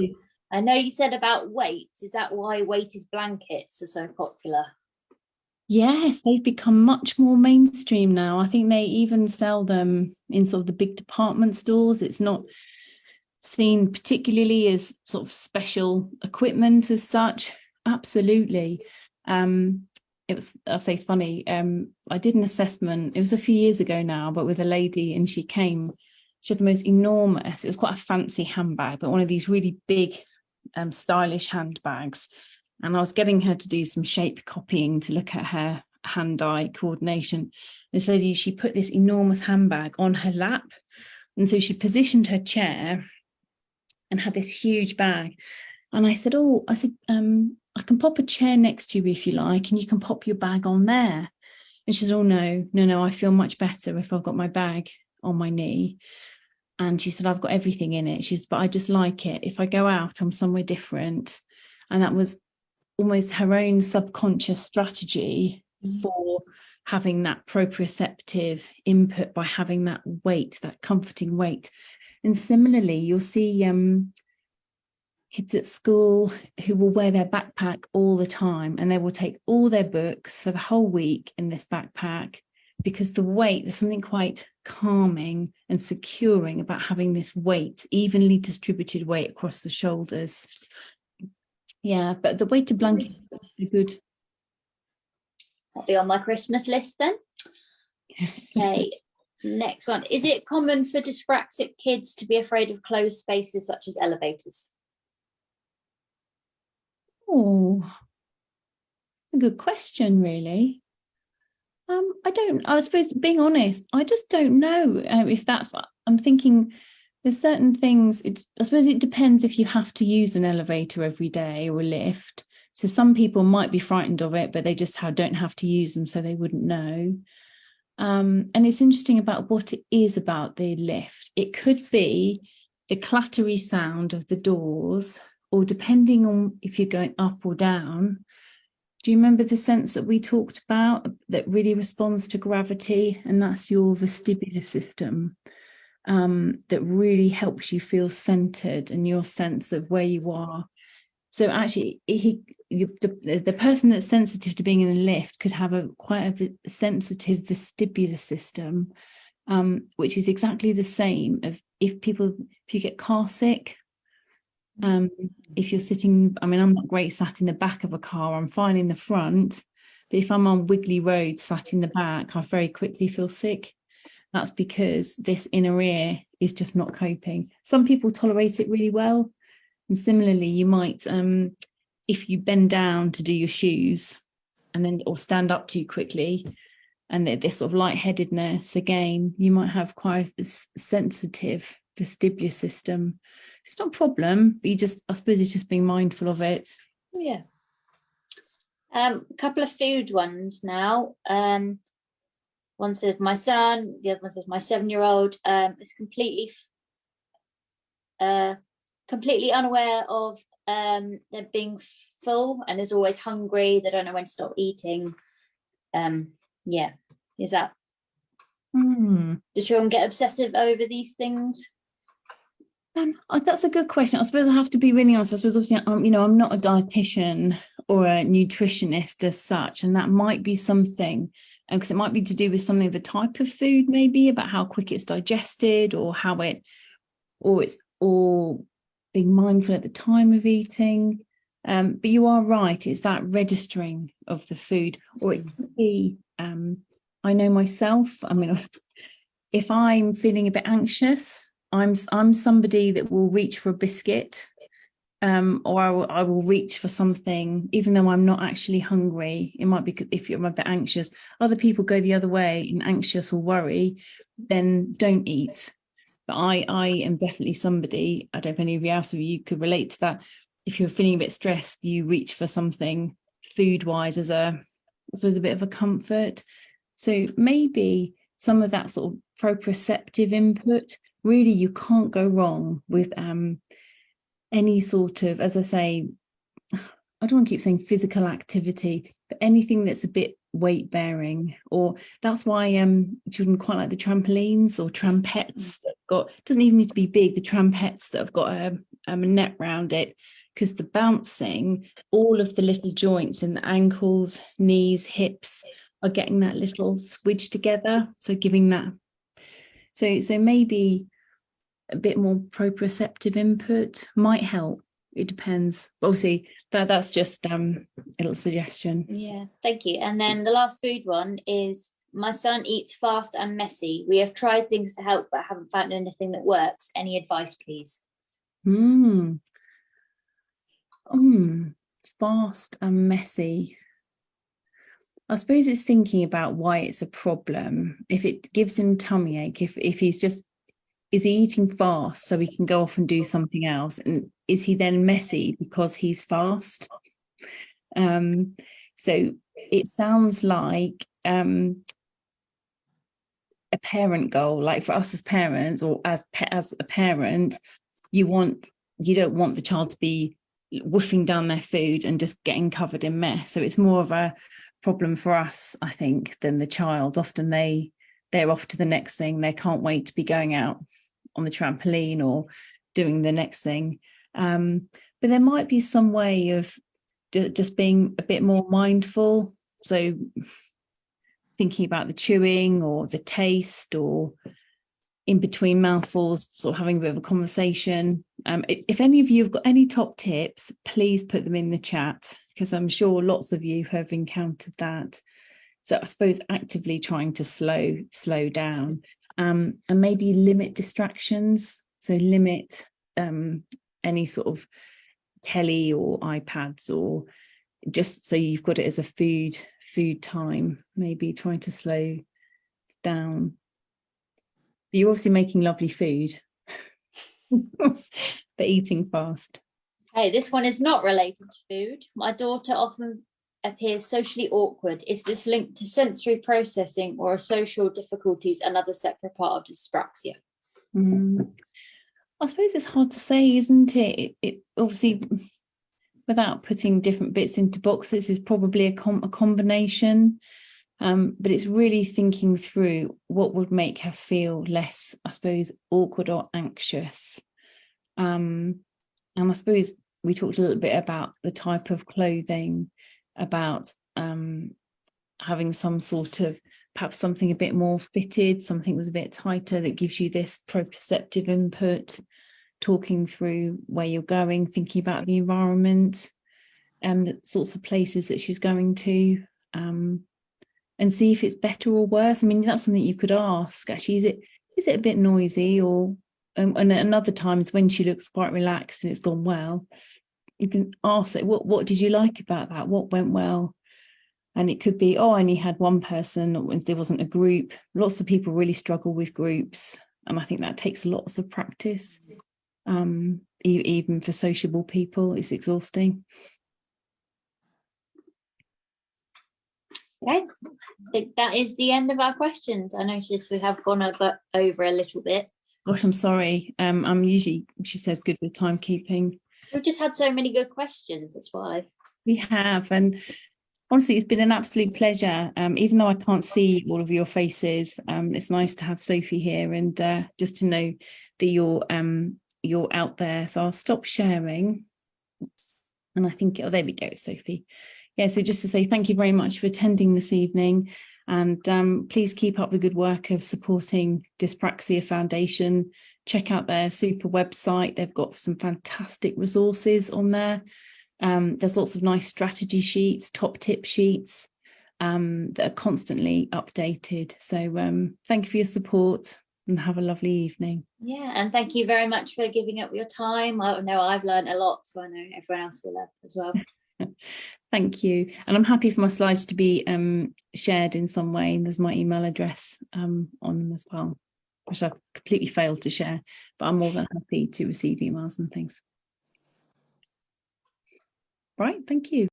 I know you said about weights. Is that why weighted blankets are so popular? Yes, they've become much more mainstream now. I think they even sell them in sort of the big department stores. It's not seen particularly as sort of special equipment as such. Absolutely. It was, I'll say, funny. I did an assessment, it was a few years ago now, but with a lady, and she had the most enormous, it was quite a fancy handbag, but one of these really big, stylish handbags. And I was getting her to do some shape copying to look at her hand-eye coordination. This lady, she put this enormous handbag on her lap. And so she positioned her chair and had this huge bag. And I said, I can pop a chair next to you if you like, and you can pop your bag on there. And she said, oh, no, I feel much better if I've got my bag on my knee. And she said, I've got everything in it. She said, but I just like it. If I go out, I'm somewhere different. And that was almost her own subconscious strategy for having that proprioceptive input by having that weight, that comforting weight. And similarly, you'll see kids at school who will wear their backpack all the time, and they will take all their books for the whole week in this backpack, because the weight, there's something quite calming and securing about having this weight, evenly distributed weight across the shoulders. Yeah, but the weighted blanket is good. That'll be on my Christmas list then. Okay, next one. Is it common for dyspraxic kids to be afraid of closed spaces such as elevators? Oh, a good question, really. I suppose, being honest, I just don't know if that's, I'm thinking there's certain things, I suppose it depends if you have to use an elevator every day or a lift. So some people might be frightened of it, but they just don't have to use them, so they wouldn't know. And it's interesting about what it is about the lift. It could be the clattery sound of the doors, or depending on if you're going up or down. Do you remember the sense that we talked about that really responds to gravity? And that's your vestibular system, that really helps you feel centered and your sense of where you are. So actually, the person that's sensitive to being in a lift could have quite a sensitive vestibular system, which is exactly the same if you get car sick. If you're sitting, I mean, I'm not great sat in the back of a car, I'm fine in the front, but if I'm on wiggly roads sat in the back, I very quickly feel sick. That's because this inner ear is just not coping. Some people tolerate it really well, and similarly you might, if you bend down to do your shoes and then or stand up too quickly, and this sort of lightheadedness, again, you might have quite a sensitive vestibular system. It's not a problem, but I suppose it's just being mindful of it. Yeah. A couple of food ones now. One says my son, the other one says my 7-year-old is completely unaware of them being full and is always hungry. They don't know when to stop eating. Yeah, is that? Do children get obsessive over these things? That's a good question. I suppose I have to be really honest. I suppose obviously, I'm not a dietitian or a nutritionist as such, and that might be something, because it might be to do with something of the type of food, maybe about how quick it's digested, or or being mindful at the time of eating. But you are right; it's that registering of the food, or it could be. I know myself. I mean, if I'm feeling a bit anxious, I'm somebody that will reach for a biscuit, or I will reach for something, even though I'm not actually hungry. It might be if you're a bit anxious. Other people go the other way, and anxious or worry, then don't eat. But I am definitely somebody, I don't know if any of you could relate to that. If you're feeling a bit stressed, you reach for something food-wise as I suppose a bit of a comfort. So maybe some of that sort of proprioceptive input, really you can't go wrong with any sort of, as I say, I don't want to keep saying physical activity, but anything that's a bit weight bearing. Or that's why children quite like the trampolines or trampettes that doesn't even need to be big, the trampettes that have got a net round it, because the bouncing, all of the little joints in the ankles, knees, hips are getting that little swidge together, so giving that, so maybe a bit more proprioceptive input might help. It depends. Obviously, that's just a little suggestion. Yeah, thank you. And then the last food one is my son eats fast and messy. We have tried things to help, but haven't found anything that works. Any advice, please? Fast and messy. I suppose it's thinking about why it's a problem. If it gives him tummy ache, if he's just, is he eating fast so he can go off and do something else? And is he then messy because he's fast? So it sounds like a parent goal, like for us as parents, or as a parent, you don't want the child to be woofing down their food and just getting covered in mess. So it's more of a problem for us, I think, than the child. Often they're off to the next thing. They can't wait to be going out on the trampoline or doing the next thing. But there might be some way of just being a bit more mindful. So thinking about the chewing or the taste, or in between mouthfuls, sort of having a bit of a conversation. If any of you have got any top tips, please put them in the chat, because I'm sure lots of you have encountered that. So I suppose actively trying to slow down, and maybe limit distractions. So limit any sort of telly or iPads, or just so you've got it as a food time, maybe trying to slow down. But you're obviously making lovely food, but eating fast. Okay, this one is not related to food. My daughter often appears socially awkward. Is this linked to sensory processing or are social difficulties another separate part of dyspraxia? I suppose it's hard to say, isn't it? It obviously, without putting different bits into boxes, is probably a combination. But it's really thinking through what would make her feel less, I suppose, awkward or anxious. And I suppose we talked a little bit about the type of clothing, about having some sort of, perhaps something a bit more fitted, something was a bit tighter that gives you this proprioceptive input, talking through where you're going, thinking about the environment and the sorts of places that she's going to, and see if it's better or worse. I mean, that's something you could ask, actually, is it a bit noisy, or and another times when she looks quite relaxed and it's gone well, you can ask it, what did you like about that? What went well? And it could be, oh, I only had one person, there wasn't a group. Lots of people really struggle with groups. And I think that takes lots of practice. Even for sociable people, it's exhausting. Okay, I think that is the end of our questions. I noticed we have gone over a little bit. Gosh, I'm sorry. I'm usually, she says, good with timekeeping. We've just had so many good questions, that's why. We have, and honestly, it's been an absolute pleasure. Even though I can't see all of your faces, it's nice to have Sophie here, and just to know that you're out there. So I'll stop sharing. And I think, oh, there we go, Sophie. Yeah, so just to say thank you very much for attending this evening, and please keep up the good work of supporting Dyspraxia Foundation. Check out their super website. They've got some fantastic resources on there. There's lots of nice strategy sheets, top tip sheets that are constantly updated. So thank you for your support and have a lovely evening. Yeah, and thank you very much for giving up your time. I know I've learned a lot, so I know everyone else will have as well. Thank you. And I'm happy for my slides to be shared in some way. There's my email address on them as well, which I've completely failed to share, but I'm more than happy to receive emails and things. Right, thank you.